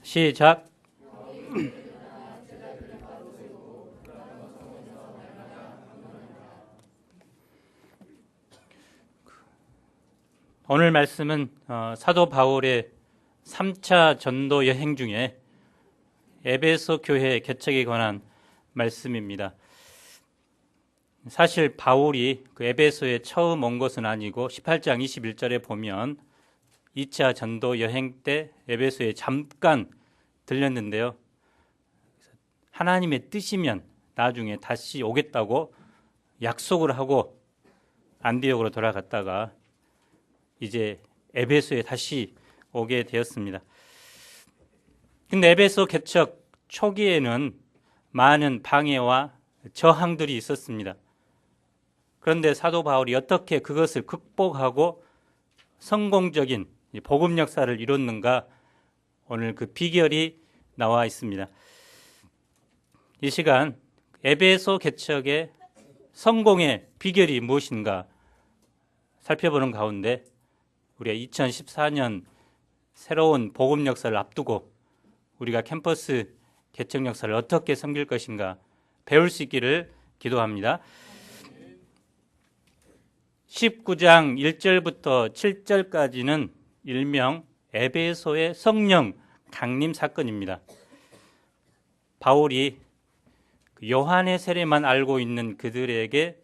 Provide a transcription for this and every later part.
시작. 오늘 말씀은 사도 바울의 3차 전도 여행 중에 에베소 교회 개척에 관한 말씀입니다. 사실 바울이 그 에베소에 처음 온 것은 아니고 18장 21절에 보면 2차 전도 여행 때 에베소에 잠깐 들렸는데요. 하나님의 뜻이면 나중에 다시 오겠다고 약속을 하고 안디옥으로 돌아갔다가 이제 에베소에 다시 오게 되었습니다. 근데 에베소 개척 초기에는 많은 방해와 저항들이 있었습니다. 그런데 사도 바울이 어떻게 그것을 극복하고 성공적인 복음 역사를 이뤘는가, 오늘 그 비결이 나와 있습니다. 이 시간 에베소 개척의 성공의 비결이 무엇인가 살펴보는 가운데 우리가 2014년 새로운 복음 역사를 앞두고 우리가 캠퍼스 개척 역사를 어떻게 섬길 것인가 배울 수 있기를 기도합니다. 19장 1절부터 7절까지는 일명 에베소의 성령 강림 사건입니다. 바울이 요한의 세례만 알고 있는 그들에게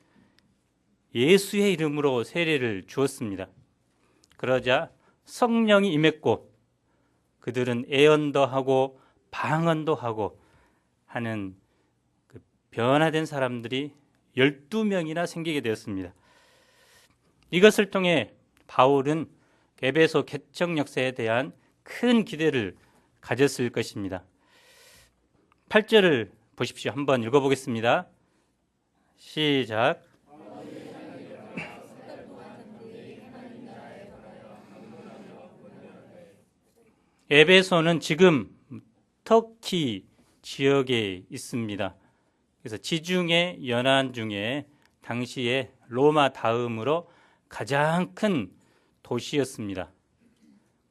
예수의 이름으로 세례를 주었습니다. 그러자 성령이 임했고 그들은 애언도 하고 방언도 하고 하는 그 변화된 사람들이 12명이나 생기게 되었습니다. 이것을 통해 바울은 에베소 개척 역사에 대한 큰 기대를 가졌을 것입니다. 8절을 보십시오. 한번 읽어보겠습니다. 시작. 에베소는 지금 터키 지역에 있습니다. 그래서 지중해 연안 중에 당시에 로마 다음으로 가장 큰 도시였습니다.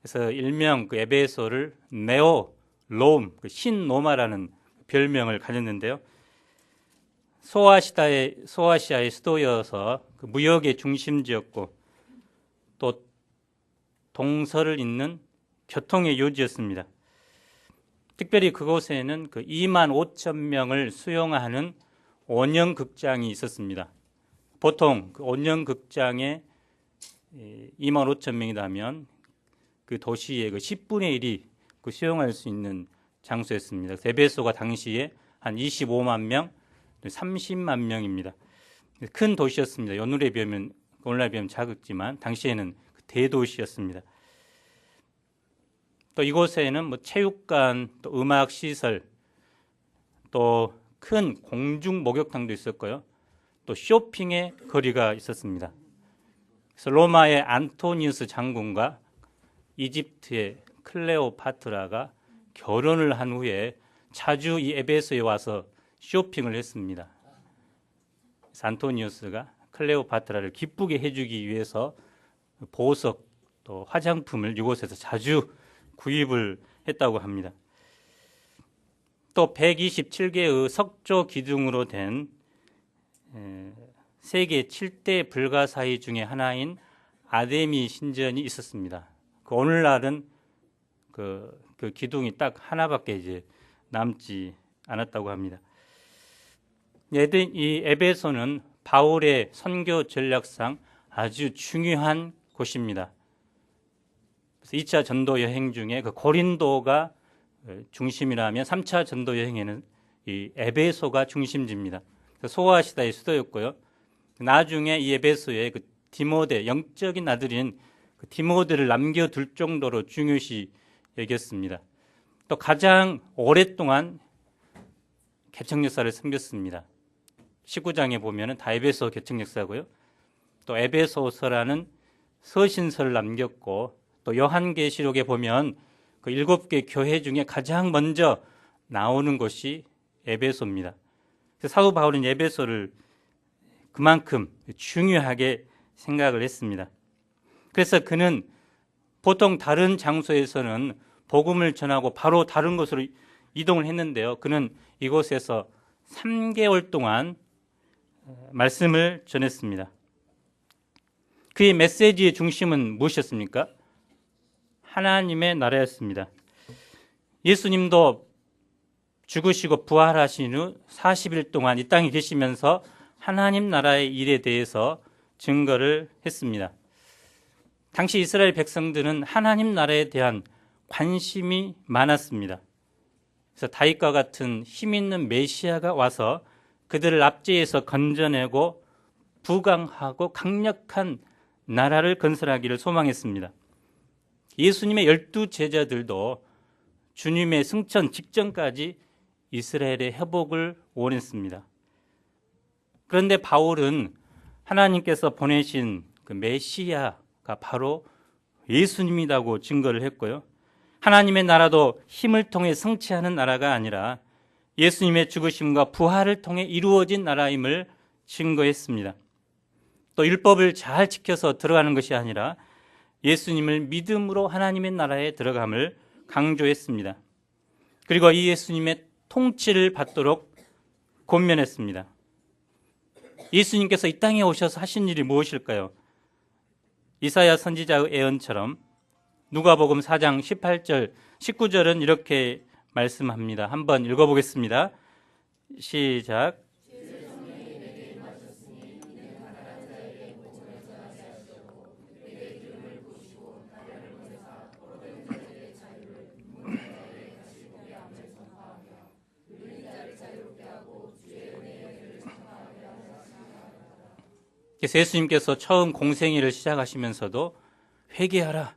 그래서 일명 그 에베소를 네오 롬, 신로마라는 별명을 가졌는데요. 소아시아의 수도여서 그 무역의 중심지였고 또 동서를 잇는 교통의 요지였습니다. 특별히 그곳에는 그 2만 5천 명을 수용하는 원형극장이 있었습니다. 보통 그 원형극장에 2만 5천 명이라면 그 도시의 그 10분의 1이 그 수용할 수 있는 장소였습니다. 에베소가 당시에 한 25만 명, 30만 명입니다. 큰 도시였습니다. 오늘날에 비하면 작았지만 당시에는 대도시였습니다. 또 이곳에는 뭐 체육관, 또 음악 시설, 또 큰 공중 목욕탕도 있었고요. 또 쇼핑의 거리가 있었습니다. 그래서 로마의 안토니우스 장군과 이집트의 클레오파트라가 결혼을 한 후에 자주 이 에베소에 와서 쇼핑을 했습니다. 그래서 안토니우스가 클레오파트라를 기쁘게 해주기 위해서 보석 또 화장품을 이곳에서 자주 구입을 했다고 합니다. 또 127개의 석조 기둥으로 된 세계 7대 불가사의 중에 하나인 아데미 신전이 있었습니다. 오늘날은 그 기둥이 딱 하나밖에 이제 남지 않았다고 합니다. 이 에베소는 바울의 선교 전략상 아주 중요한 곳입니다. 2차 전도 여행 중에 그 고린도가 중심이라면 3차 전도 여행에는 이 에베소가 중심지입니다. 소아시아의 수도였고요. 나중에 이 에베소에 그 디모데, 영적인 아들인 그 디모데를 남겨둘 정도로 중요시 여겼습니다. 또 가장 오랫동안 개척 역사를 섬겼습니다. 19장에 보면은 다 에베소 개척 역사고요. 또 에베소서라는 서신서를 남겼고 또 요한계시록에 보면 그 7개 교회 중에 가장 먼저 나오는 곳이 에베소입니다. 사도 바울은 에베소를 그만큼 중요하게 생각을 했습니다. 그래서 그는 보통 다른 장소에서는 복음을 전하고 바로 다른 곳으로 이동을 했는데요. 그는 이곳에서 3개월 동안 말씀을 전했습니다. 그의 메시지의 중심은 무엇이었습니까? 하나님의 나라였습니다. 예수님도 죽으시고 부활하신 후 40일 동안 이 땅에 계시면서 하나님 나라의 일에 대해서 증거를 했습니다. 당시 이스라엘 백성들은 하나님 나라에 대한 관심이 많았습니다. 그래서 다윗과 같은 힘 있는 메시아가 와서 그들을 압제해서 건져내고 부강하고 강력한 나라를 건설하기를 소망했습니다. 예수님의 12 제자들도 주님의 승천 직전까지 이스라엘의 회복을 원했습니다. 그런데 바울은 하나님께서 보내신 그 메시아가 바로 예수님이라고 증거를 했고요. 하나님의 나라도 힘을 통해 성취하는 나라가 아니라 예수님의 죽으심과 부활을 통해 이루어진 나라임을 증거했습니다. 또 율법을 잘 지켜서 들어가는 것이 아니라 예수님을 믿음으로 하나님의 나라에 들어감을 강조했습니다. 그리고 이 예수님의 통치를 받도록 권면했습니다. 예수님께서 이 땅에 오셔서 하신 일이 무엇일까요? 이사야 선지자의 예언처럼 누가복음 4장 18절, 19절은 이렇게 말씀합니다. 한번 읽어보겠습니다. 시작. 그래서 예수님께서 처음 공생애를 시작하시면서도 회개하라,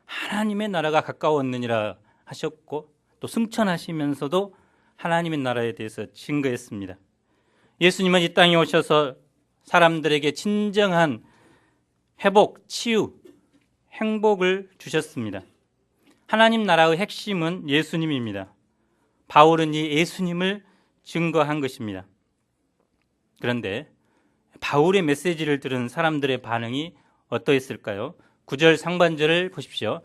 하나님의 나라가 가까웠느니라 하셨고, 또 승천하시면서도 하나님의 나라에 대해서 증거했습니다. 예수님은 이 땅에 오셔서 사람들에게 진정한 회복, 치유, 행복을 주셨습니다. 하나님 나라의 핵심은 예수님입니다. 바울은 이 예수님을 증거한 것입니다. 그런데 바울의 메시지를 들은 사람들의 반응이 어떠했을까요? 9절 상반절을 보십시오.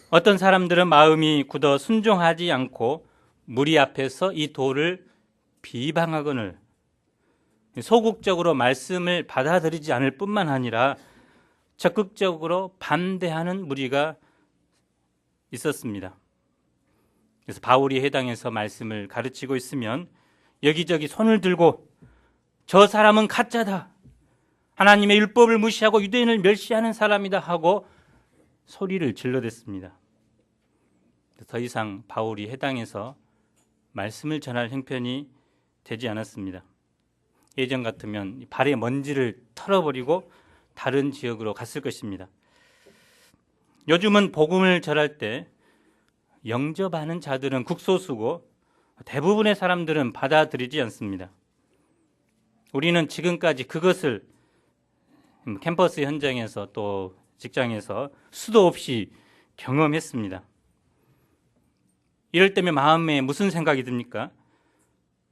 어떤 사람들은 마음이 굳어 순종하지 않고 무리 앞에서 이 도를 비방하거늘 소극적으로 말씀을 받아들이지 않을 뿐만 아니라 적극적으로 반대하는 무리가 있었습니다. 그래서 바울이 해당해서 말씀을 가르치고 있으면 여기저기 손을 들고 저 사람은 가짜다, 하나님의 율법을 무시하고 유대인을 멸시하는 사람이다 하고 소리를 질러댔습니다. 더 이상 바울이 해당해서 말씀을 전할 형편이 되지 않았습니다. 예전 같으면 발의 먼지를 털어버리고 다른 지역으로 갔을 것입니다. 요즘은 복음을 전할 때 영접하는 자들은 극소수고 대부분의 사람들은 받아들이지 않습니다. 우리는 지금까지 그것을 캠퍼스 현장에서 또 직장에서 수도 없이 경험했습니다. 이럴 때면 마음에 무슨 생각이 듭니까?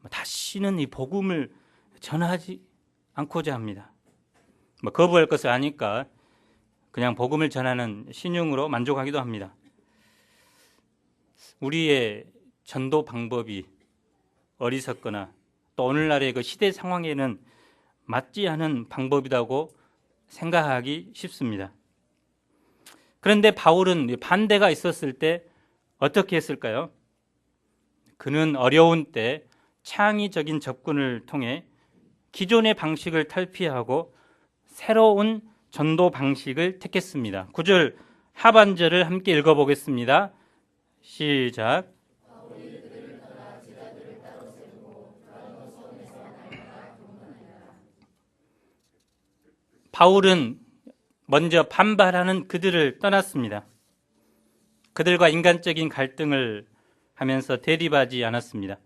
다시는 이 복음을 전하지 않고자 합니다. 거부할 것을 아니까 그냥 복음을 전하는 신용으로 만족하기도 합니다. 우리의 전도 방법이 어리석거나 또 오늘날의 그 시대 상황에는 맞지 않은 방법이라고 생각하기 쉽습니다. 그런데 바울은 반대가 있었을 때 어떻게 했을까요? 그는 어려운 때 창의적인 접근을 통해 기존의 방식을 탈피하고 새로운 전도 방식을 택했습니다. 9절 하반절을 함께 읽어보겠습니다. 시작. 바울은 먼저 반발하는 그들을 떠났습니다. 그들과 인간적인 갈등을 하면서 대립하지 않았습니다.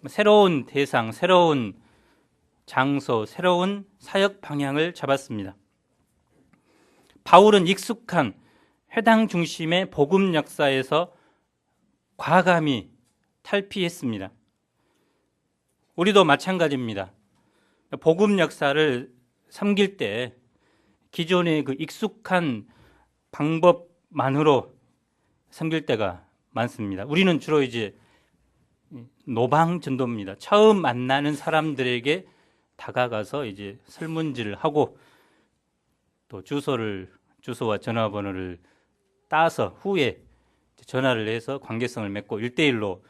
새로운 대상, 새로운 장소, 새로운 사역 방향을 잡았습니다. 바울은 익숙한 회당 중심의 복음 역사에서 과감히 탈피했습니다. 우리도 마찬가지입니다. 복음 역사를 섬길 때 기존의 그 익숙한 방법 방법만으로 섬길 때가 많습니다. 우리는 주로 이제 노방 전도입니다. 처음 만나는 사람들에게 다가가서 이제 설문지를 하고 또 주소와 전화번호를 따서 후에 전화를 해서 관계성을 맺고 1대1로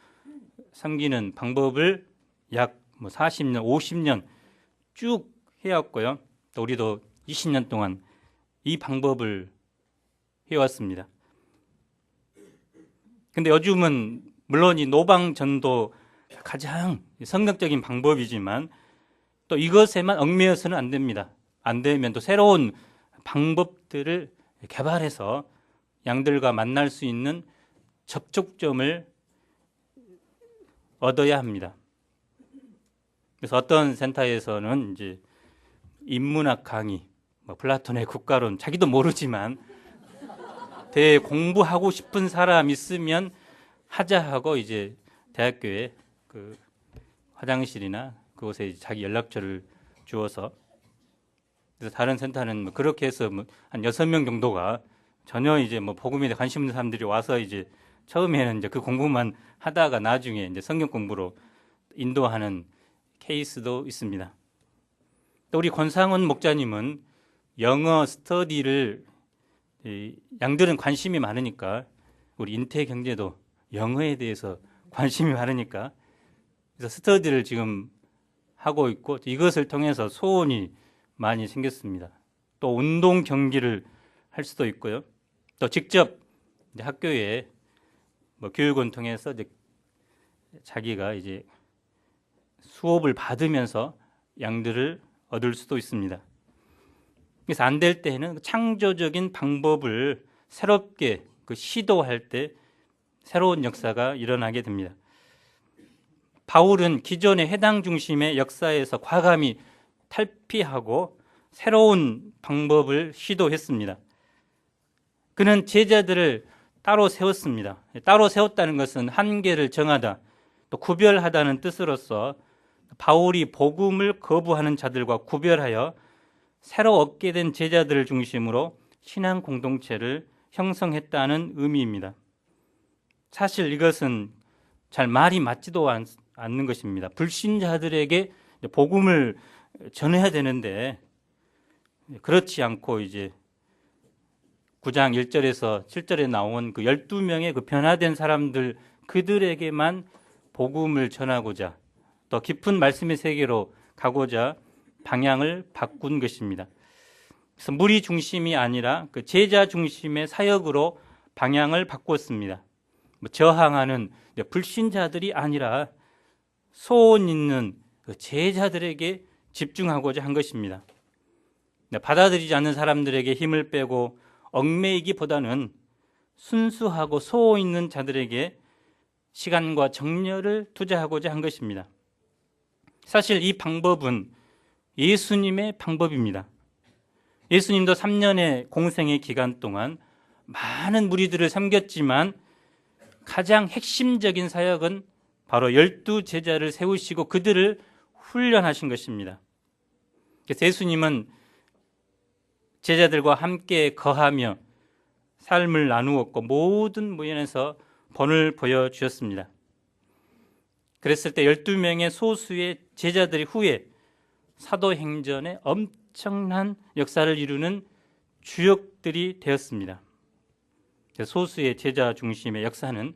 섬기는 방법을 약 40년, 50년 쭉 해왔고요. 또 우리도 20년 동안 이 방법을 해왔습니다. 근데 요즘은 물론 이 노방 전도 가장 성경적인 방법이지만 또 이것에만 얽매여서는 안 됩니다. 안 되면 또 새로운 방법들을 개발해서 양들과 만날 수 있는 접촉점을 얻어야 합니다. 그래서 어떤 센터에서는 이제 인문학 강의, 플라톤의 국가론, 자기도 모르지만 대해 공부하고 싶은 사람 있으면 하자 하고 이제 대학교에 그 화장실이나 그곳에 자기 연락처를 주어서 그래서 다른 센터는 그렇게 해서 한 6명 정도가 전혀 이제 복음에 관심 있는 사람들이 와서 이제 처음에는 이제 그 공부만 하다가 나중에 이제 성경 공부로 인도하는 케이스도 있습니다. 또 우리 권상원 목자님은 영어 스터디를 양들은 관심이 많으니까 우리 인태 경제도 영어에 대해서 관심이 많으니까 그래서 스터디를 지금 하고 있고 이것을 통해서 소원이 많이 생겼습니다. 또 운동 경기를 할 수도 있고요. 또 직접 이제 학교에 교육원 통해서 이제 자기가 이제 수업을 받으면서 양들을 얻을 수도 있습니다. 그래서 안 될 때는 창조적인 방법을 새롭게 시도할 때 새로운 역사가 일어나게 됩니다. 바울은 기존의 해당 중심의 역사에서 과감히 탈피하고 새로운 방법을 시도했습니다. 그는 제자들을 따로 세웠습니다. 따로 세웠다는 것은 한계를 정하다, 또 구별하다는 뜻으로서 바울이 복음을 거부하는 자들과 구별하여 새로 얻게 된 제자들을 중심으로 신앙 공동체를 형성했다는 의미입니다. 사실 이것은 잘 말이 맞지도 않는 것입니다. 불신자들에게 복음을 전해야 되는데 그렇지 않고 이제 9장 1절에서 7절에 나온 그 12명의 그 변화된 사람들 그들에게만 복음을 전하고자 더 깊은 말씀의 세계로 가고자 방향을 바꾼 것입니다. 그래서 무리 중심이 아니라 그 제자 중심의 사역으로 방향을 바꿨습니다. 저항하는 불신자들이 아니라 소원 있는 제자들에게 집중하고자 한 것입니다. 받아들이지 않는 사람들에게 힘을 빼고 얽매이기보다는 순수하고 소원 있는 자들에게 시간과 정열을 투자하고자 한 것입니다. 사실 이 방법은 예수님의 방법입니다. 예수님도 3년의 공생의 기간 동안 많은 무리들을 섬겼지만 가장 핵심적인 사역은 바로 12제자를 세우시고 그들을 훈련하신 것입니다. 그래서 예수님은 제자들과 함께 거하며 삶을 나누었고 모든 면에서 본을 보여주셨습니다. 그랬을 때 12명의 소수의 제자들이 후에 사도행전에 엄청난 역사를 이루는 주역들이 되었습니다. 소수의 제자 중심의 역사는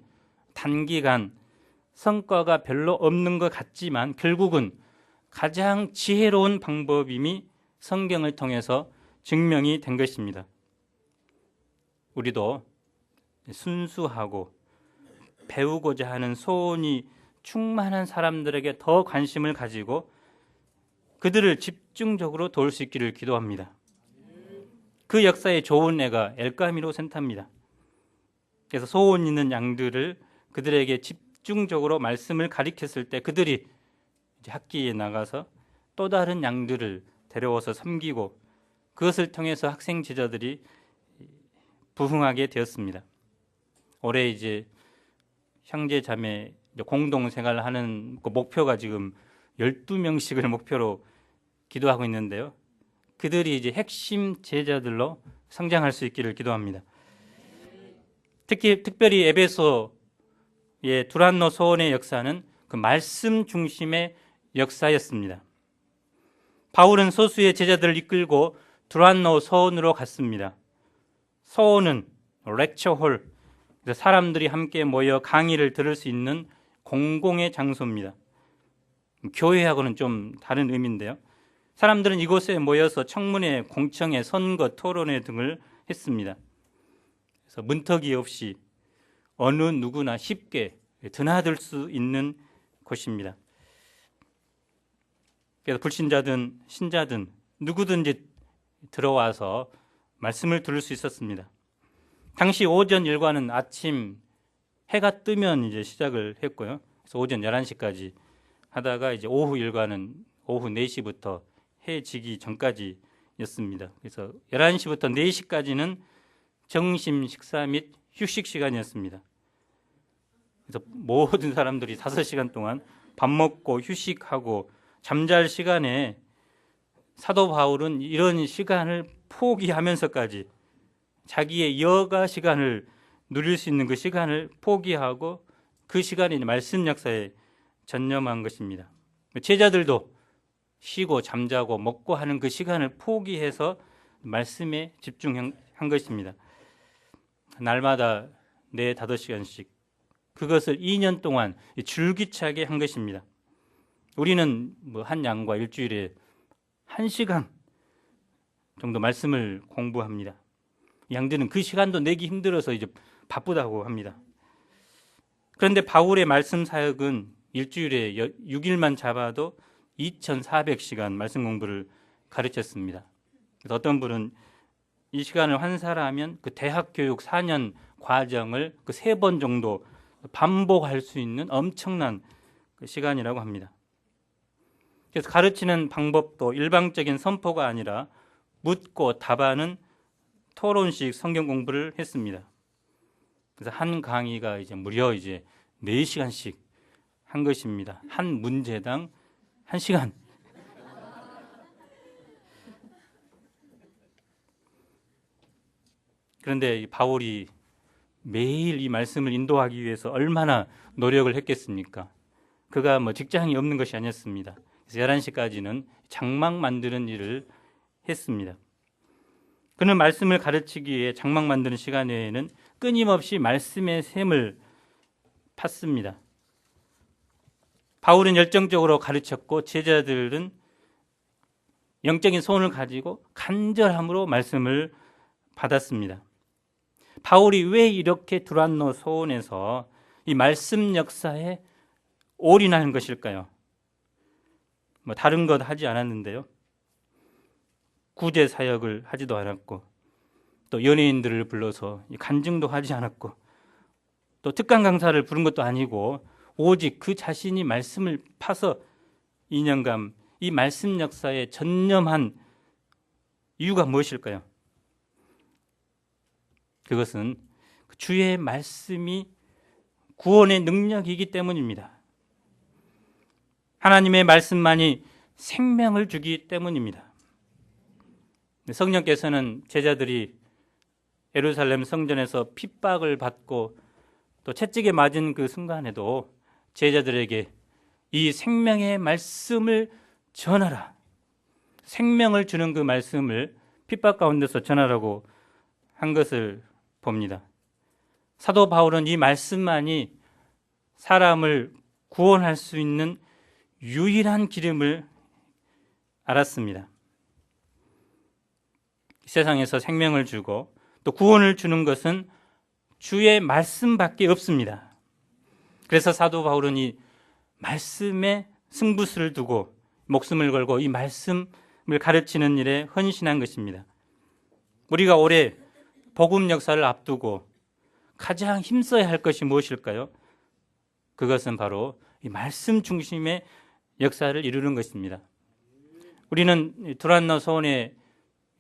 단기간 성과가 별로 없는 것 같지만 결국은 가장 지혜로운 방법임이 성경을 통해서 증명이 된 것입니다. 우리도 순수하고 배우고자 하는 소원이 충만한 사람들에게 더 관심을 가지고 그들을 집중적으로 도울 수 있기를 기도합니다. 그 역사의 좋은 애가 엘까미로 센터입니다. 그래서 소원 있는 양들을 그들에게 집중적으로 말씀을 가리켰을 때 그들이 이제 학기에 나가서 또 다른 양들을 데려와서 섬기고 그것을 통해서 학생 제자들이 부흥하게 되었습니다. 올해 이제 형제 자매 공동 생활을 하는 그 목표가 지금 12명씩을 목표로 기도하고 있는데요. 그들이 이제 핵심 제자들로 성장할 수 있기를 기도합니다. 특별히 에베소의 두란노 소원의 역사는 그 말씀 중심의 역사였습니다. 바울은 소수의 제자들을 이끌고 두란노 소원으로 갔습니다. 소원은 렉처홀, 사람들이 함께 모여 강의를 들을 수 있는 공공의 장소입니다. 교회하고는 좀 다른 의미인데요. 사람들은 이곳에 모여서 청문회, 공청회, 선거, 토론회 등을 했습니다. 그래서 문턱이 없이 어느 누구나 쉽게 드나들 수 있는 곳입니다. 그래서 불신자든 신자든 누구든지 들어와서 말씀을 들을 수 있었습니다. 당시 오전 일과는 아침 해가 뜨면 이제 시작을 했고요. 그래서 오전 11시까지 하다가 이제 오후 일과는 오후 4시부터 해 지기 전까지였습니다. 그래서 11시부터 4시까지는 점심 식사 및 휴식 시간이었습니다. 그래서 모든 사람들이 5시간 동안 밥 먹고 휴식하고 잠잘 시간에 사도 바울은 이런 시간을 포기하면서까지 자기의 여가 시간을 누릴 수 있는 그 시간을 포기하고 그 시간에 말씀 역사에 전념한 것입니다. 제자들도 쉬고 잠자고 먹고 하는 그 시간을 포기해서 말씀에 집중한 것입니다. 날마다 4-5시간씩 그것을 2년 동안 줄기차게 한 것입니다. 우리는 한 양과 일주일에 1시간 정도 말씀을 공부합니다. 양들은 그 시간도 내기 힘들어서 이제 바쁘다고 합니다. 그런데 바울의 말씀 사역은 일주일에 6일만 잡아도 2,400시간 말씀 공부를 가르쳤습니다. 그래서 어떤 분은 이 시간을 환산하면 그 대학 교육 4년 과정을 그 3번 정도 반복할 수 있는 엄청난 그 시간이라고 합니다. 그래서 가르치는 방법도 일방적인 선포가 아니라 묻고 답하는 토론식 성경 공부를 했습니다. 그래서 한 강의가 무려 4시간씩 한 것입니다. 한 문제당 1시간. 그런데 바울이 매일 이 말씀을 인도하기 위해서 얼마나 노력을 했겠습니까? 그가 직장이 없는 것이 아니었습니다. 그래서 11시까지는 장막 만드는 일을 했습니다. 그는 말씀을 가르치기 위해 장막 만드는 시간 외에는 끊임없이 말씀의 샘을 팠습니다. 바울은 열정적으로 가르쳤고 제자들은 영적인 소원을 가지고 간절함으로 말씀을 받았습니다. 바울이 왜 이렇게 두란노 소원에서 이 말씀 역사에 올인하는 것일까요? 다른 것 하지 않았는데요. 구제 사역을 하지도 않았고 또 연예인들을 불러서 간증도 하지 않았고 또 특강 강사를 부른 것도 아니고 오직 그 자신이 말씀을 파서 2년간 이 말씀 역사에 전념한 이유가 무엇일까요? 그것은 주의 말씀이 구원의 능력이기 때문입니다. 하나님의 말씀만이 생명을 주기 때문입니다. 성령께서는 제자들이 예루살렘 성전에서 핍박을 받고 또 채찍에 맞은 그 순간에도 제자들에게 이 생명의 말씀을 전하라. 생명을 주는 그 말씀을 핍박 가운데서 전하라고 한 것을 봅니다. 사도 바울은 이 말씀만이 사람을 구원할 수 있는 유일한 길임을 알았습니다. 세상에서 생명을 주고 또 구원을 주는 것은 주의 말씀밖에 없습니다. 그래서 사도 바울은 이 말씀에 승부수를 두고 목숨을 걸고 이 말씀을 가르치는 일에 헌신한 것입니다. 우리가 올해 복음 역사를 앞두고 가장 힘써야 할 것이 무엇일까요? 그것은 바로 이 말씀 중심의 역사를 이루는 것입니다. 우리는 두란노 소원의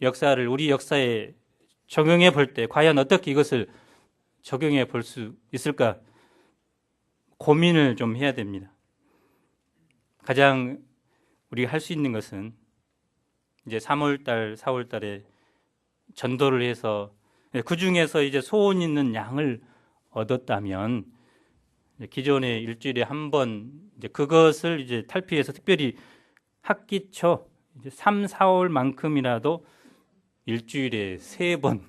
역사를 우리 역사에 적용해 볼 때 과연 어떻게 이것을 적용해 볼 수 있을까 고민을 좀 해야 됩니다. 가장 우리가 할 수 있는 것은 이제 3월달, 4월달에 전도를 해서 그 중에서 이제 소원 있는 양을 얻었다면 기존에 일주일에 한 번 이제 그것을 이제 탈피해서 특별히 학기 초 이제 3, 4월만큼이라도 일주일에 3번,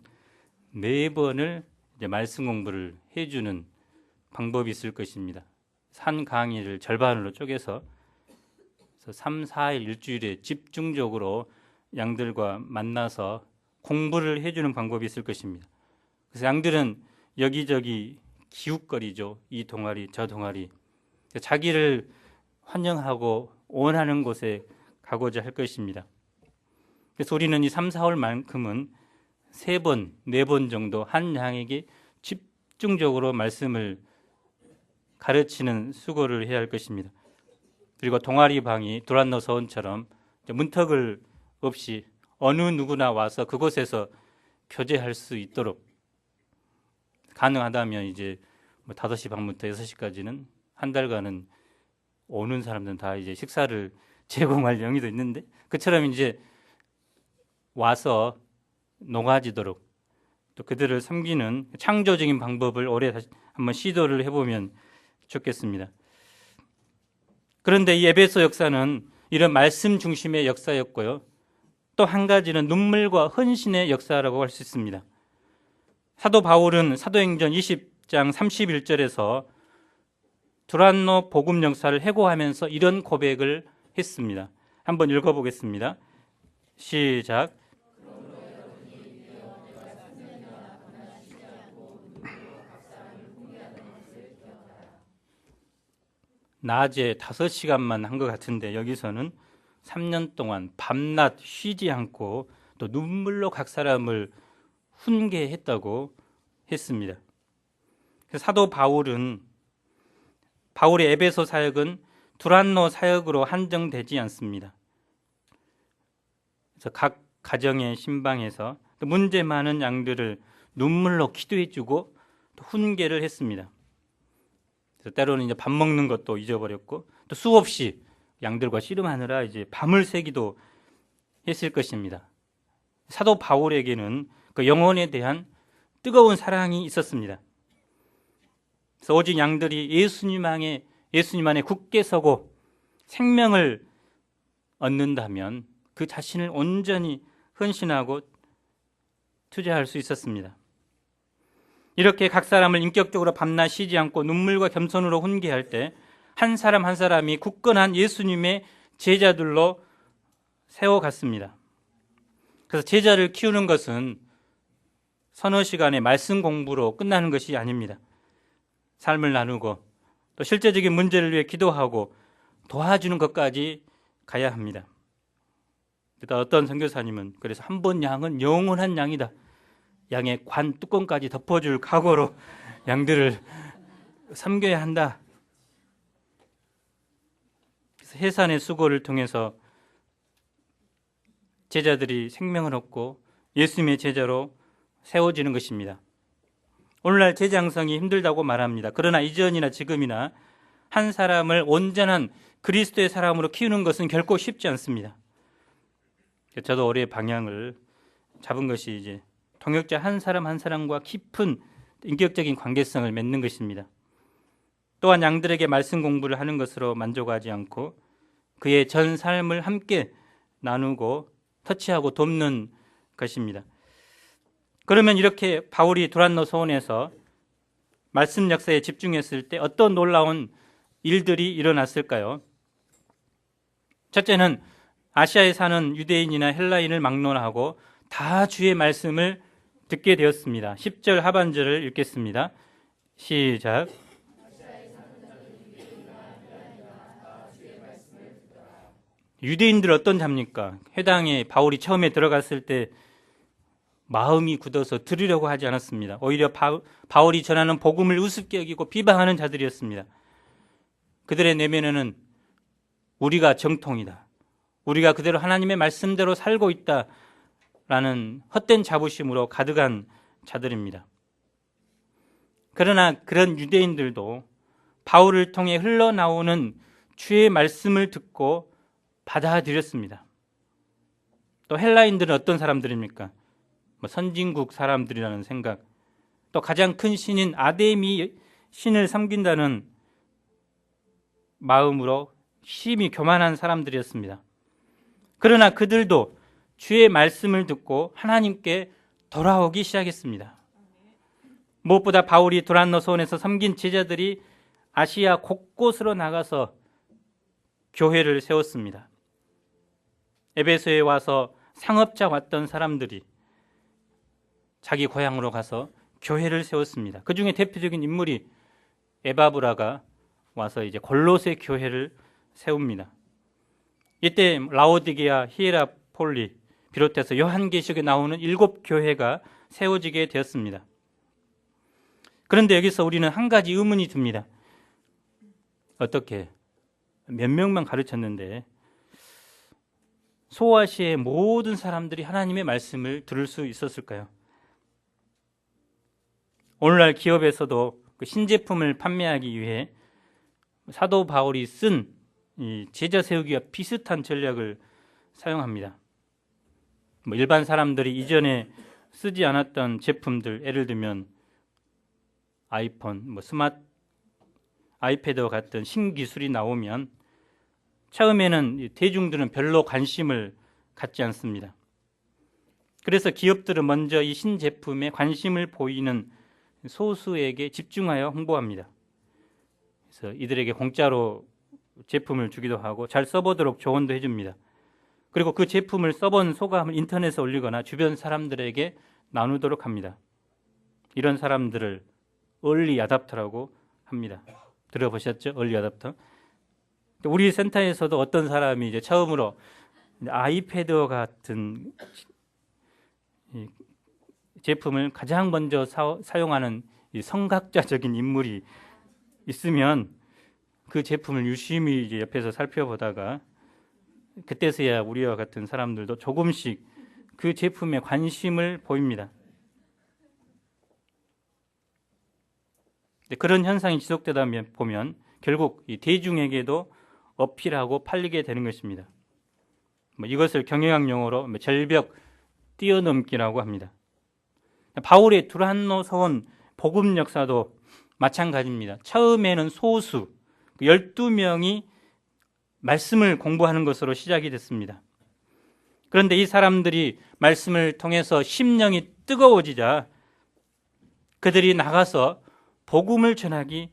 4번을 이제 말씀 공부를 해주는 방법이 있을 것입니다. 한 강의를 절반으로 쪼개서 3, 4일 일주일에 집중적으로 양들과 만나서 공부를 해주는 방법이 있을 것입니다. 그래서 양들은 여기저기 기웃거리죠. 이 동아리 저 동아리. 자기를 환영하고 원하는 곳에 가고자 할 것입니다. 그래서 우리는 이 3, 4월만큼은 3번, 4번 정도 한 양에게 집중적으로 말씀을 가르치는 수고를 해야 할 것입니다. 그리고 동아리 방이 두란노 서원처럼 문턱을 없이 어느 누구나 와서 그곳에서 교제할 수 있도록 가능하다면 이제 5시 반부터 6시까지는 한 달간은 오는 사람들은 다 이제 식사를 제공할 영의도 있는데 그처럼 이제 와서 녹아지도록 또 그들을 섬기는 창조적인 방법을 올해 다시 한번 시도를 해보면 좋겠습니다. 그런데 이 에베소 역사는 이런 말씀 중심의 역사였고요. 또 한 가지는 눈물과 헌신의 역사라고 할 수 있습니다. 사도 바울은 사도행전 20장 31절에서 두란노 복음 역사를 회고하면서 이런 고백을 했습니다. 한번 읽어보겠습니다. 시작. 낮에 5시간만 한 것 같은데 여기서는 3년 동안 밤낮 쉬지 않고 또 눈물로 각 사람을 훈계했다고 했습니다. 사도 바울의 에베소 사역은 두란노 사역으로 한정되지 않습니다. 그래서 각 가정의 신방에서 문제 많은 양들을 눈물로 기도해주고 또 훈계를 했습니다. 그래서 때로는 이제 밥 먹는 것도 잊어버렸고 또 수없이 양들과 씨름하느라 이제 밤을 새기도 했을 것입니다. 사도 바울에게는 그 영혼에 대한 뜨거운 사랑이 있었습니다. 그래서 오직 양들이 예수님 안에 굳게 서고 생명을 얻는다면 그 자신을 온전히 헌신하고 투자할 수 있었습니다. 이렇게 각 사람을 인격적으로 밤낮 쉬지 않고 눈물과 겸손으로 훈계할 때 한 사람 한 사람이 굳건한 예수님의 제자들로 세워갔습니다. 그래서 제자를 키우는 것은 서너 시간의 말씀 공부로 끝나는 것이 아닙니다. 삶을 나누고 또 실제적인 문제를 위해 기도하고 도와주는 것까지 가야 합니다. 어떤 선교사님은 그래서 한 번 양은 영원한 양이다. 양의 관 뚜껑까지 덮어줄 각오로 양들을 섬겨야 한다. 그래서 해산의 수고를 통해서 제자들이 생명을 얻고 예수님의 제자로 세워지는 것입니다. 오늘날 제자 양성이 힘들다고 말합니다. 그러나 이전이나 지금이나 한 사람을 온전한 그리스도의 사람으로 키우는 것은 결코 쉽지 않습니다. 저도 올해 방향을 잡은 것이 이제 동역자 한 사람 한 사람과 깊은 인격적인 관계성을 맺는 것입니다. 또한 양들에게 말씀 공부를 하는 것으로 만족하지 않고 그의 전 삶을 함께 나누고 터치하고 돕는 것입니다. 그러면 이렇게 바울이 두란노 소원에서 말씀 역사에 집중했을 때 어떤 놀라운 일들이 일어났을까요? 첫째는 아시아에 사는 유대인이나 헬라인을 막론하고 다 주의 말씀을 듣게 되었습니다. 10절 하반절을 읽겠습니다. 시작. 유대인들 어떤 잡니까? 회당에 바울이 처음에 들어갔을 때 마음이 굳어서 들으려고 하지 않았습니다. 오히려 바울이 전하는 복음을 우습게 여기고 비방하는 자들이었습니다. 그들의 내면에는 우리가 정통이다. 우리가 그대로 하나님의 말씀대로 살고 있다라는 헛된 자부심으로 가득한 자들입니다. 그러나 그런 유대인들도 바울을 통해 흘러나오는 주의 말씀을 듣고 받아들였습니다. 또 헬라인들은 어떤 사람들입니까? 선진국 사람들이라는 생각, 또 가장 큰 신인 아데미 신을 섬긴다는 마음으로 심히 교만한 사람들이었습니다. 그러나 그들도 주의 말씀을 듣고 하나님께 돌아오기 시작했습니다. 무엇보다 바울이 두란노 소원에서 섬긴 제자들이 아시아 곳곳으로 나가서 교회를 세웠습니다. 에베소에 와서 상업자 왔던 사람들이 자기 고향으로 가서 교회를 세웠습니다. 그 중에 대표적인 인물이 에바브라가 와서 이제 골로새 교회를 세웁니다. 이때 라오디게아, 히에라폴리 비롯해서 요한계시록에 나오는 7교회가 세워지게 되었습니다. 그런데 여기서 우리는 한 가지 의문이 듭니다. 어떻게 몇 명만 가르쳤는데 소아시아의 모든 사람들이 하나님의 말씀을 들을 수 있었을까요? 오늘날 기업에서도 그 신제품을 판매하기 위해 사도 바울이 쓴 이 제자 세우기와 비슷한 전략을 사용합니다. 일반 사람들이 이전에 쓰지 않았던 제품들, 예를 들면 아이폰, 스마트 아이패드와 같은 신기술이 나오면 처음에는 대중들은 별로 관심을 갖지 않습니다. 그래서 기업들은 먼저 이 신제품에 관심을 보이는 소수에게 집중하여 홍보합니다. 그래서 이들에게 공짜로 제품을 주기도 하고 잘 써보도록 조언도 해줍니다. 그리고 그 제품을 써본 소감을 인터넷에 올리거나 주변 사람들에게 나누도록 합니다. 이런 사람들을 얼리 어댑터라고 합니다. 들어보셨죠? 얼리 어댑터. 우리 센터에서도 어떤 사람이 이제 처음으로 아이패드와 같은 제품을 가장 먼저 사용하는 성각자적인 인물이 있으면 그 제품을 유심히 이제 옆에서 살펴보다가 그때서야 우리와 같은 사람들도 조금씩 그 제품에 관심을 보입니다. 그런 현상이 지속되다 보면 결국 이 대중에게도 어필하고 팔리게 되는 것입니다. 이것을 경영학 용어로 절벽 뛰어넘기라고 합니다. 바울의 두란노 서원 복음 역사도 마찬가지입니다. 처음에는 소수 12명이 말씀을 공부하는 것으로 시작이 됐습니다. 그런데 이 사람들이 말씀을 통해서 심령이 뜨거워지자 그들이 나가서 복음을 전하기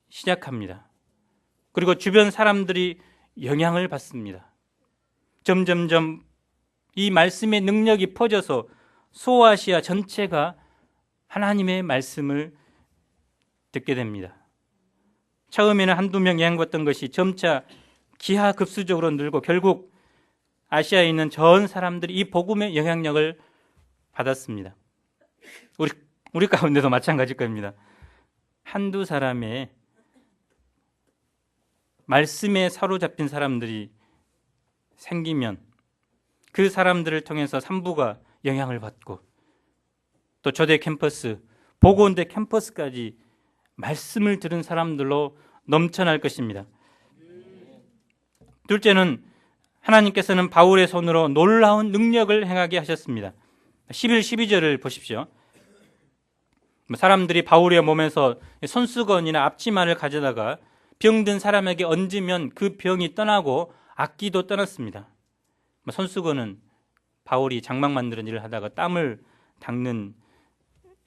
시작합니다. 그리고 주변 사람들이 영향을 받습니다. 점점점 이 말씀의 능력이 퍼져서 소아시아 전체가 하나님의 말씀을 듣게 됩니다. 처음에는 한두 명 영향받던 것이 점차 기하급수적으로 늘고 결국 아시아에 있는 전 사람들이 이 복음의 영향력을 받았습니다. 우리 가운데도 마찬가지일 겁니다. 한두 사람의 말씀에 사로잡힌 사람들이 생기면 그 사람들을 통해서 산부가 영향을 받고 또 조대 캠퍼스, 보건대 캠퍼스까지 말씀을 들은 사람들로 넘쳐날 것입니다. 둘째는 하나님께서는 바울의 손으로 놀라운 능력을 행하게 하셨습니다. 11, 12절을 보십시오. 사람들이 바울의 몸에서 손수건이나 앞치마를 가져다가 병든 사람에게 얹으면 그 병이 떠나고 악기도 떠났습니다. 손수건은 바울이 장막 만드는 일을 하다가 땀을 닦는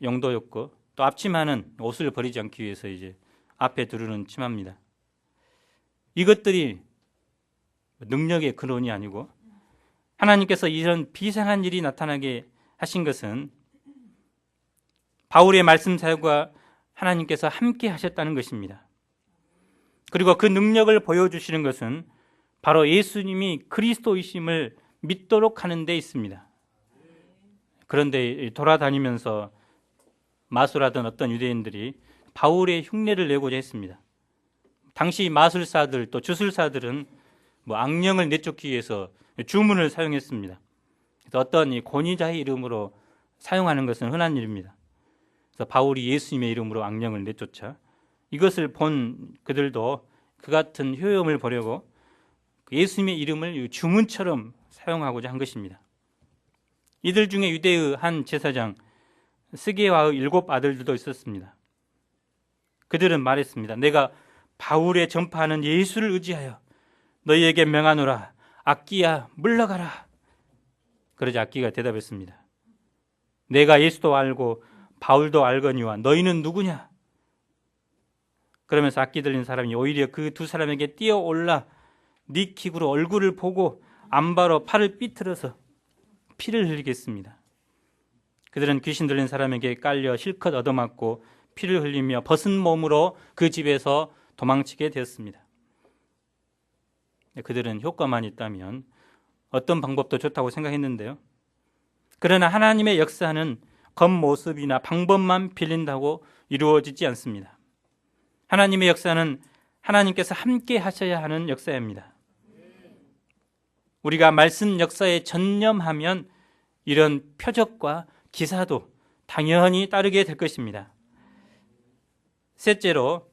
용도였고 또 앞치마는 옷을 버리지 않기 위해서 이제 앞에 두르는 치마입니다. 이것들이 능력의 근원이 아니고 하나님께서 이런 비상한 일이 나타나게 하신 것은 바울의 말씀 사역과 하나님께서 함께 하셨다는 것입니다. 그리고 그 능력을 보여주시는 것은 바로 예수님이 그리스도이심을 믿도록 하는 데 있습니다. 그런데 돌아다니면서 마술하던 어떤 유대인들이 바울의 흉내를 내고자 했습니다. 당시 마술사들 또 주술사들은 악령을 내쫓기 위해서 주문을 사용했습니다. 어떤 권위자의 이름으로 사용하는 것은 흔한 일입니다. 그래서 바울이 예수님의 이름으로 악령을 내쫓아 이것을 본 그들도 그 같은 효용을 보려고 예수님의 이름을 주문처럼 사용하고자 한 것입니다. 이들 중에 유대의 한 제사장 스게와의 7 아들들도 있었습니다. 그들은 말했습니다. 내가 바울의 전파하는 예수를 의지하여 너희에게 명하노라. 악기야 물러가라. 그러자 악기가 대답했습니다. 내가 예수도 알고 바울도 알거니와 너희는 누구냐? 그러면서 악기 들린 사람이 오히려 그 두 사람에게 뛰어올라 네 킥으로 얼굴을 보고 안바로 팔을 삐틀어서 피를 흘리겠습니다. 그들은 귀신 들린 사람에게 깔려 실컷 얻어맞고 피를 흘리며 벗은 몸으로 그 집에서 도망치게 되었습니다. 그들은 효과만 있다면 어떤 방법도 좋다고 생각했는데요. 그러나 하나님의 역사는 겉모습이나 방법만 빌린다고 이루어지지 않습니다. 하나님의 역사는 하나님께서 함께 하셔야 하는 역사입니다. 우리가 말씀 역사에 전념하면 이런 표적과 기사도 당연히 따르게 될 것입니다. 셋째로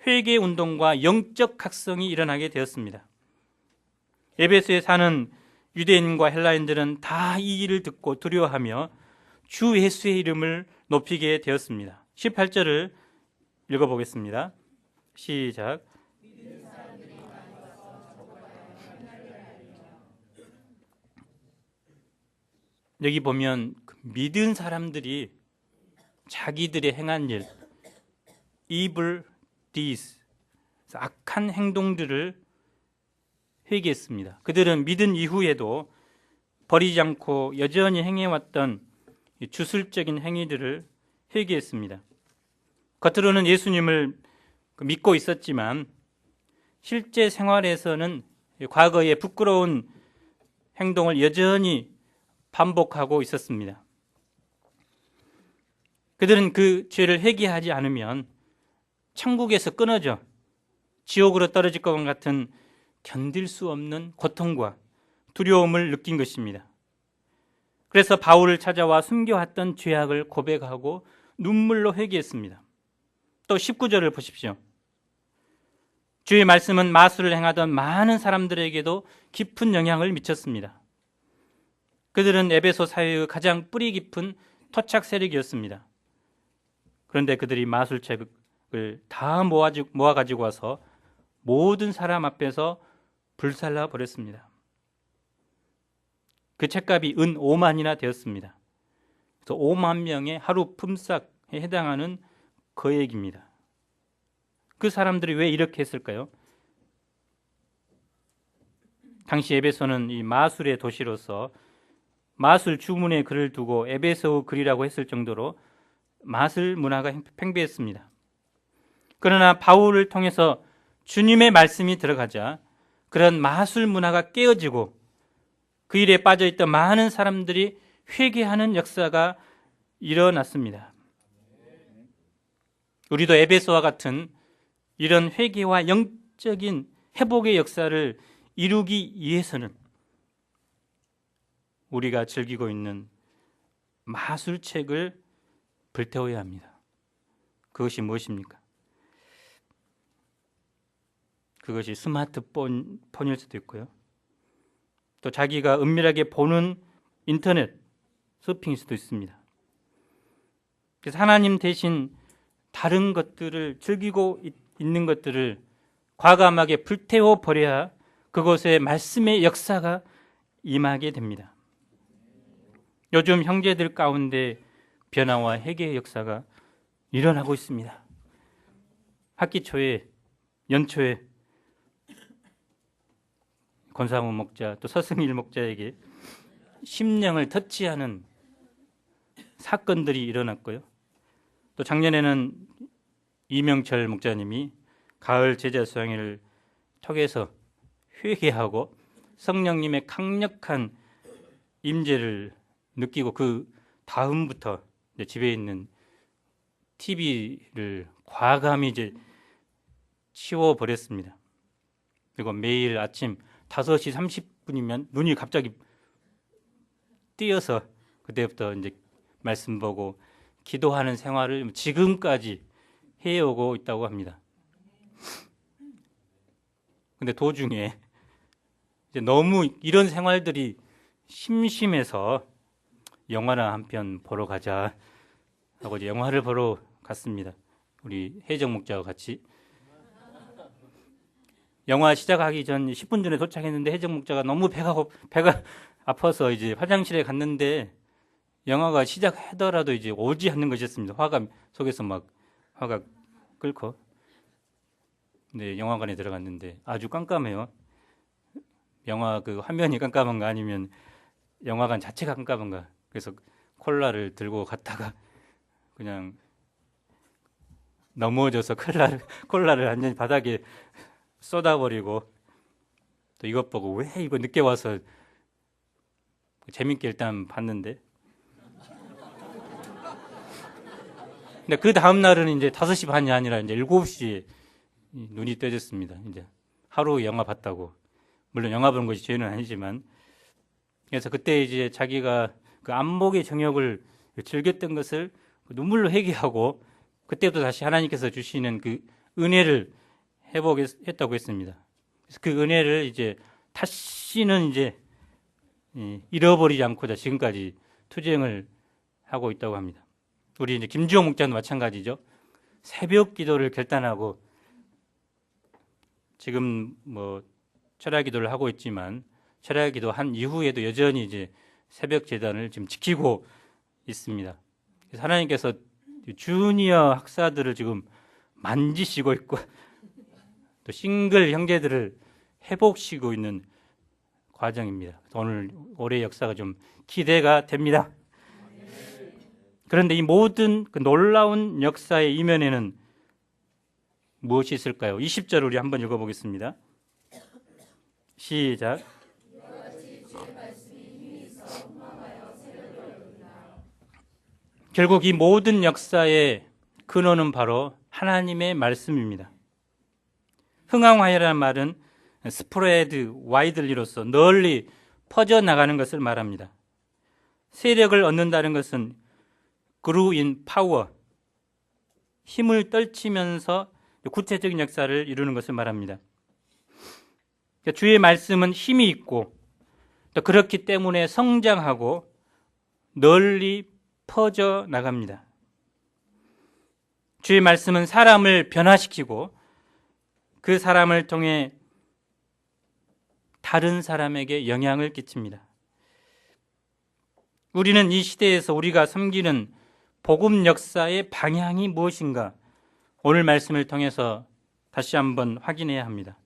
회개 운동과 영적 각성이 일어나게 되었습니다. 에베소에 사는 유대인과 헬라인들은 다 이 일을 듣고 두려워하며 주 예수의 이름을 높이게 되었습니다. 18절을 읽어보겠습니다. 시작. 여기 보면 믿은 사람들이 자기들의 행한 일, evil deeds, 악한 행동들을 회개했습니다. 그들은 믿은 이후에도 버리지 않고 여전히 행해왔던 주술적인 행위들을 회개했습니다. 겉으로는 예수님을 믿고 있었지만 실제 생활에서는 과거의 부끄러운 행동을 여전히 반복하고 있었습니다. 그들은 그 죄를 회개하지 않으면 천국에서 끊어져 지옥으로 떨어질 것 같은 견딜 수 없는 고통과 두려움을 느낀 것입니다. 그래서 바울을 찾아와 숨겨왔던 죄악을 고백하고 눈물로 회개했습니다. 또 19절을 보십시오. 주의 말씀은 마술을 행하던 많은 사람들에게도 깊은 영향을 미쳤습니다. 그들은 에베소 사회의 가장 뿌리 깊은 토착 세력이었습니다. 그런데 그들이 마술책을 다 모아가지고 와서 모든 사람 앞에서 불살라 버렸습니다. 그 책값이 은 5만이나 되었습니다. 그래서 5만 명의 하루 품삯에 해당하는 거액입니다. 그 사람들이 왜 이렇게 했을까요? 당시 에베소는 이 마술의 도시로서 마술 주문에 글을 두고 에베소 글이라고 했을 정도로 마술 문화가 팽배했습니다. 그러나 바울을 통해서 주님의 말씀이 들어가자 그런 마술 문화가 깨어지고 그 일에 빠져있던 많은 사람들이 회개하는 역사가 일어났습니다. 우리도 에베소와 같은 이런 회개와 영적인 회복의 역사를 이루기 위해서는 우리가 즐기고 있는 마술책을 불태워야 합니다. 그것이 무엇입니까? 그것이 스마트폰일 수도 있고요. 또 자기가 은밀하게 보는 인터넷 서핑일 수도 있습니다. 그래서 하나님 대신 다른 것들을 즐기고 있는 것들을 과감하게 불태워 버려야 그곳에 말씀의 역사가 임하게 됩니다. 요즘 형제들 가운데 변화와 회개의 역사가 일어나고 있습니다. 학기 초에 연초에 권상우 목자 또 서승일 목자에게 심령을 터치하는 사건들이 일어났고요. 또 작년에는 이명철 목자님이 가을 제자 수양회를 통해서 회개하고 성령님의 강력한 임재를 느끼고 그 다음부터 집에 있는 TV를 과감히 이제 치워버렸습니다. 그리고 매일 아침 5시 30분이면 눈이 갑자기 띄어서 그때부터 이제 말씀 보고 기도하는 생활을 지금까지 해오고 있다고 합니다. 근데 도중에 이제 너무 이런 생활들이 심심해서 영화나 한 편 보러 가자 하고 이제 영화를 보러 갔습니다. 우리 혜정 목자와 같이. 영화 시작하기 전 10분 전에 도착했는데 혜정 목자가 너무 배가 아파서 이제 화장실에 갔는데 영화가 시작하더라도 이제 오지 않는 것이었습니다. 화가 속에서 막 화가 끓고. 네, 영화관에 들어갔는데 아주 깜깜해요. 영화 그 화면이 깜깜한가 아니면 영화관 자체가 깜깜한가. 그래서 콜라를 들고 갔다가 그냥 넘어져서 콜라를 완전히 바닥에 쏟아버리고 또 이것 보고 왜 이거 늦게 와서 재밌게 일단 봤는데 근데 그 다음 날은 이제 5시 반이 아니라 이제 7시에 눈이 떠졌습니다. 이제 하루 영화 봤다고. 물론 영화 보는 것이 죄는 아니지만 그래서 그때 이제 자기가 그 안목의 정욕을 즐겼던 것을 눈물로 회개하고 그때부터 다시 하나님께서 주시는 그 은혜를 회복했다고 했습니다. 그래서 그 은혜를 이제 다시는 이제 잃어버리지 않고자 지금까지 투쟁을 하고 있다고 합니다. 우리 이제 김주호 목자도 마찬가지죠. 새벽 기도를 결단하고 지금 뭐 철야 기도를 하고 있지만 철야 기도 한 이후에도 여전히 이제 새벽 제단을 지금 지키고 있습니다. 그래서 하나님께서 주니어 학사들을 지금 만지시고 있고 또 싱글 형제들을 회복시키고 있는 과정입니다. 오늘 올해 역사가 좀 기대가 됩니다. 그런데 이 모든 그 놀라운 역사의 이면에는 무엇이 있을까요? 20절 우리 한번 읽어보겠습니다. 시작. 결국 이 모든 역사의 근원은 바로 하나님의 말씀입니다. 흥황화해라는 말은 스프레드 와이들리로서 널리 퍼져나가는 것을 말합니다. 세력을 얻는다는 것은 grew in power, 힘을 떨치면서 구체적인 역사를 이루는 것을 말합니다. 주의 말씀은 힘이 있고 또 그렇기 때문에 성장하고 널리 퍼져 나갑니다. 주의 말씀은 사람을 변화시키고 그 사람을 통해 다른 사람에게 영향을 끼칩니다. 우리는 이 시대에서 우리가 섬기는 복음 역사의 방향이 무엇인가? 오늘 말씀을 통해서 다시 한번 확인해야 합니다.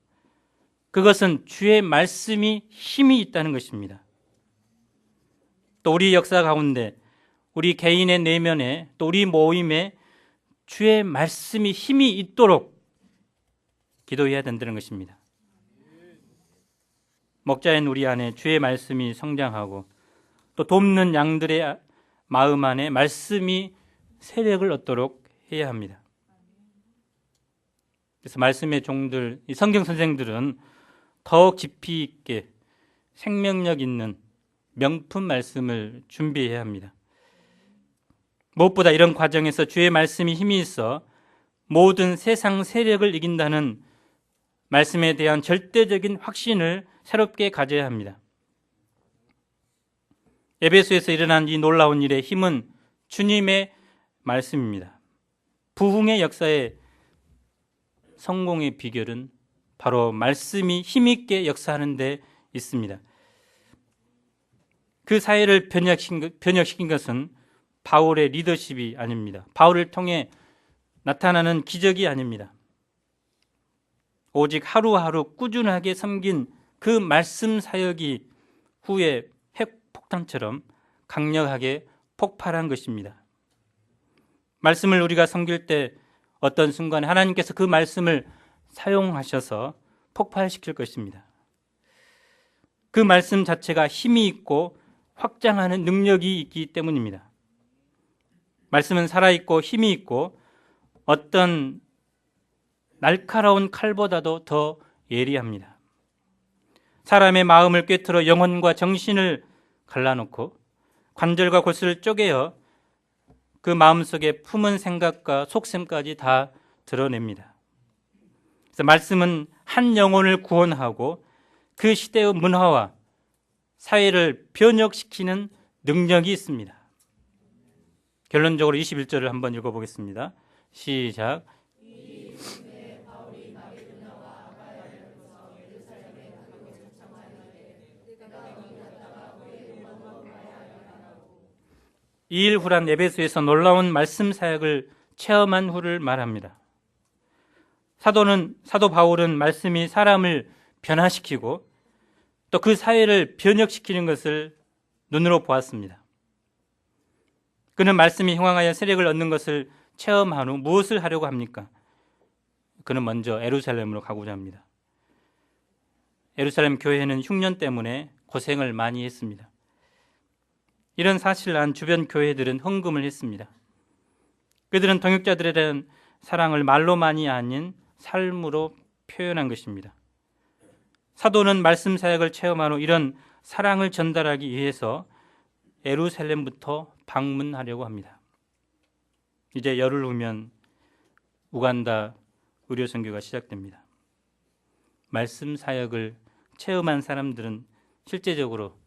그것은 주의 말씀이 힘이 있다는 것입니다. 또 우리 역사 가운데 우리 개인의 내면에 또 우리 모임에 주의 말씀이 힘이 있도록 기도해야 된다는 것입니다. 목자인 우리 안에 주의 말씀이 성장하고 또 돕는 양들의 마음 안에 말씀이 세력을 얻도록 해야 합니다. 그래서 말씀의 종들, 이 성경 선생들은 더욱 깊이 있게 생명력 있는 명품 말씀을 준비해야 합니다. 무엇보다 이런 과정에서 주의 말씀이 힘이 있어 모든 세상 세력을 이긴다는 말씀에 대한 절대적인 확신을 새롭게 가져야 합니다. 에베소에서 일어난 이 놀라운 일의 힘은 주님의 말씀입니다. 부흥의 역사의 성공의 비결은 바로 말씀이 힘있게 역사하는 데 있습니다. 그 사회를 변혁시킨 것은 바울의 리더십이 아닙니다. 바울을 통해 나타나는 기적이 아닙니다. 오직 하루하루 꾸준하게 섬긴 그 말씀 사역이 후에 핵폭탄처럼 강력하게 폭발한 것입니다. 말씀을 우리가 섬길 때 어떤 순간에 하나님께서 그 말씀을 사용하셔서 폭발시킬 것입니다. 그 말씀 자체가 힘이 있고 확장하는 능력이 있기 때문입니다. 말씀은 살아있고 힘이 있고 어떤 날카로운 칼보다도 더 예리합니다. 사람의 마음을 꿰뚫어 영혼과 정신을 갈라놓고 관절과 골수를 쪼개어 그 마음속에 품은 생각과 속셈까지 다 드러냅니다. 그래서 말씀은 한 영혼을 구원하고 그 시대의 문화와 사회를 변혁시키는 능력이 있습니다. 결론적으로 21절을 한번 읽어보겠습니다. 시작. 이 일 후란 에베소에서 놀라운 말씀 사역을 체험한 후를 말합니다. 사도 바울은 말씀이 사람을 변화시키고 또 그 사회를 변혁시키는 것을 눈으로 보았습니다. 그는 말씀이 형황하여 세력을 얻는 것을 체험한 후 무엇을 하려고 합니까? 그는 먼저 예루살렘으로 가고자 합니다. 예루살렘 교회는 흉년 때문에 고생을 많이 했습니다. 이런 사실을 안 주변 교회들은 헌금을 했습니다. 그들은 동역자들에 대한 사랑을 말로만이 아닌 삶으로 표현한 것입니다. 사도는 말씀 사역을 체험한 후 이런 사랑을 전달하기 위해서 예루살렘부터 방문하려고 합니다. 이제 열흘 후면 우간다 의료 선교가 시작됩니다. 말씀 사역을 체험한 사람들은 실제적으로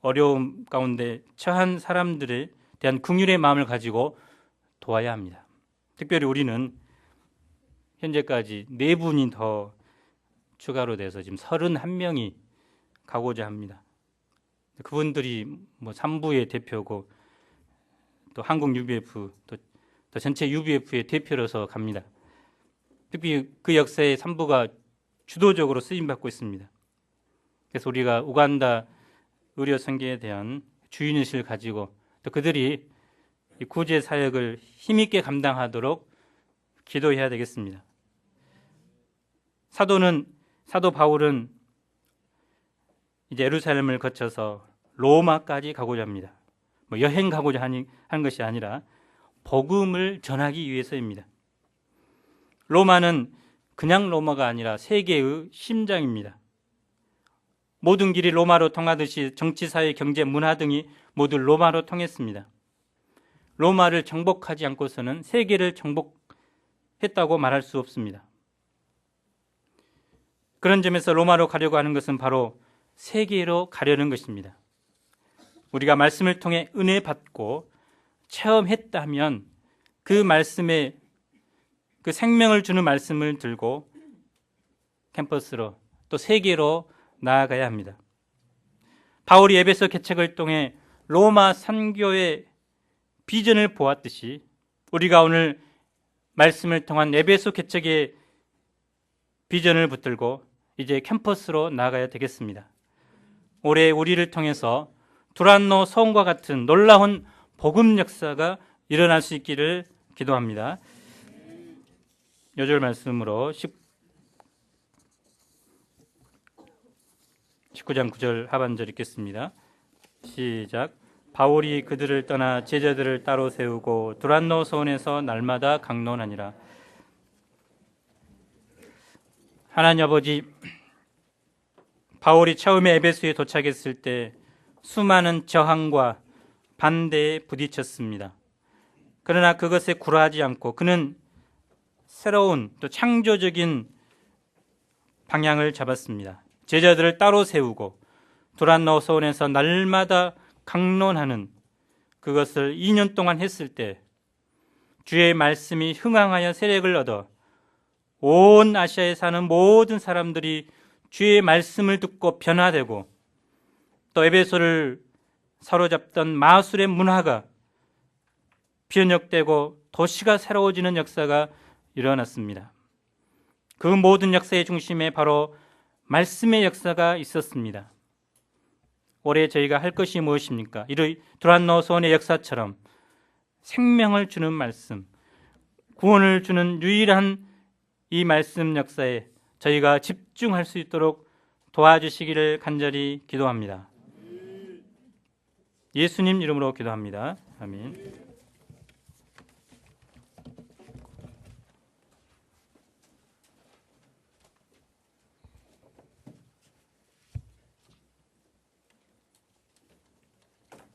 어려움 가운데 처한 사람들에 대한 긍휼의 마음을 가지고 도와야 합니다. 특별히 우리는 현재까지 4분이 더 추가로 돼서 지금 31명이 가고자 합니다. 그분들이 뭐 3부의 대표고 또 한국 UBF 또 전체 UBF의 대표로서 갑니다. 특히 그 역사의 3부가 주도적으로 쓰임받고 있습니다. 그래서 우리가 우간다 의료 선교에 대한 주인의식을 가지고 또 그들이 이 구제 사역을 힘있게 감당하도록 기도해야 되겠습니다. 사도 바울은 이제 예루살렘을 거쳐서 로마까지 가고자 합니다. 뭐 여행 가고자 하는 것이 아니라 복음을 전하기 위해서입니다. 로마는 그냥 로마가 아니라 세계의 심장입니다. 모든 길이 로마로 통하듯이 정치, 사회, 경제, 문화 등이 모두 로마로 통했습니다. 로마를 정복하지 않고서는 세계를 정복했다고 말할 수 없습니다. 그런 점에서 로마로 가려고 하는 것은 바로 세계로 가려는 것입니다. 우리가 말씀을 통해 은혜 받고 체험했다면 그 말씀에 그 생명을 주는 말씀을 들고 캠퍼스로 또 세계로 나아가야 합니다. 바울이 에베소 개척을 통해 로마 선교의 비전을 보았듯이 우리가 오늘 말씀을 통한 에베소 개척의 비전을 붙들고 이제 캠퍼스로 나아가야 되겠습니다. 올해 우리를 통해서 두란노 소원과 같은 놀라운 복음 역사가 일어날 수 있기를 기도합니다. 요절 말씀으로 19장 9절 하반절 읽겠습니다. 시작. 바울이 그들을 떠나 제자들을 따로 세우고 두란노 소원에서 날마다 강론하니라. 하나님 아버지, 바울이 처음에 에베소에 도착했을 때 수많은 저항과 반대에 부딪혔습니다. 그러나 그것에 굴하지 않고 그는 새로운 또 창조적인 방향을 잡았습니다. 제자들을 따로 세우고 두란노 소원에서 날마다 강론하는 그것을 2년 동안 했을 때 주의 말씀이 흥황하여 세력을 얻어 온 아시아에 사는 모든 사람들이 주의 말씀을 듣고 변화되고 또 에베소를 사로잡던 마술의 문화가 변혁되고 도시가 새로워지는 역사가 일어났습니다. 그 모든 역사의 중심에 바로 말씀의 역사가 있었습니다. 올해 저희가 할 것이 무엇입니까? 이 두란노 소원의 역사처럼 생명을 주는 말씀, 구원을 주는 유일한 이 말씀 역사에 저희가 집중할 수 있도록 도와주시기를 간절히 기도합니다. 예수님 이름으로 기도합니다. 아멘.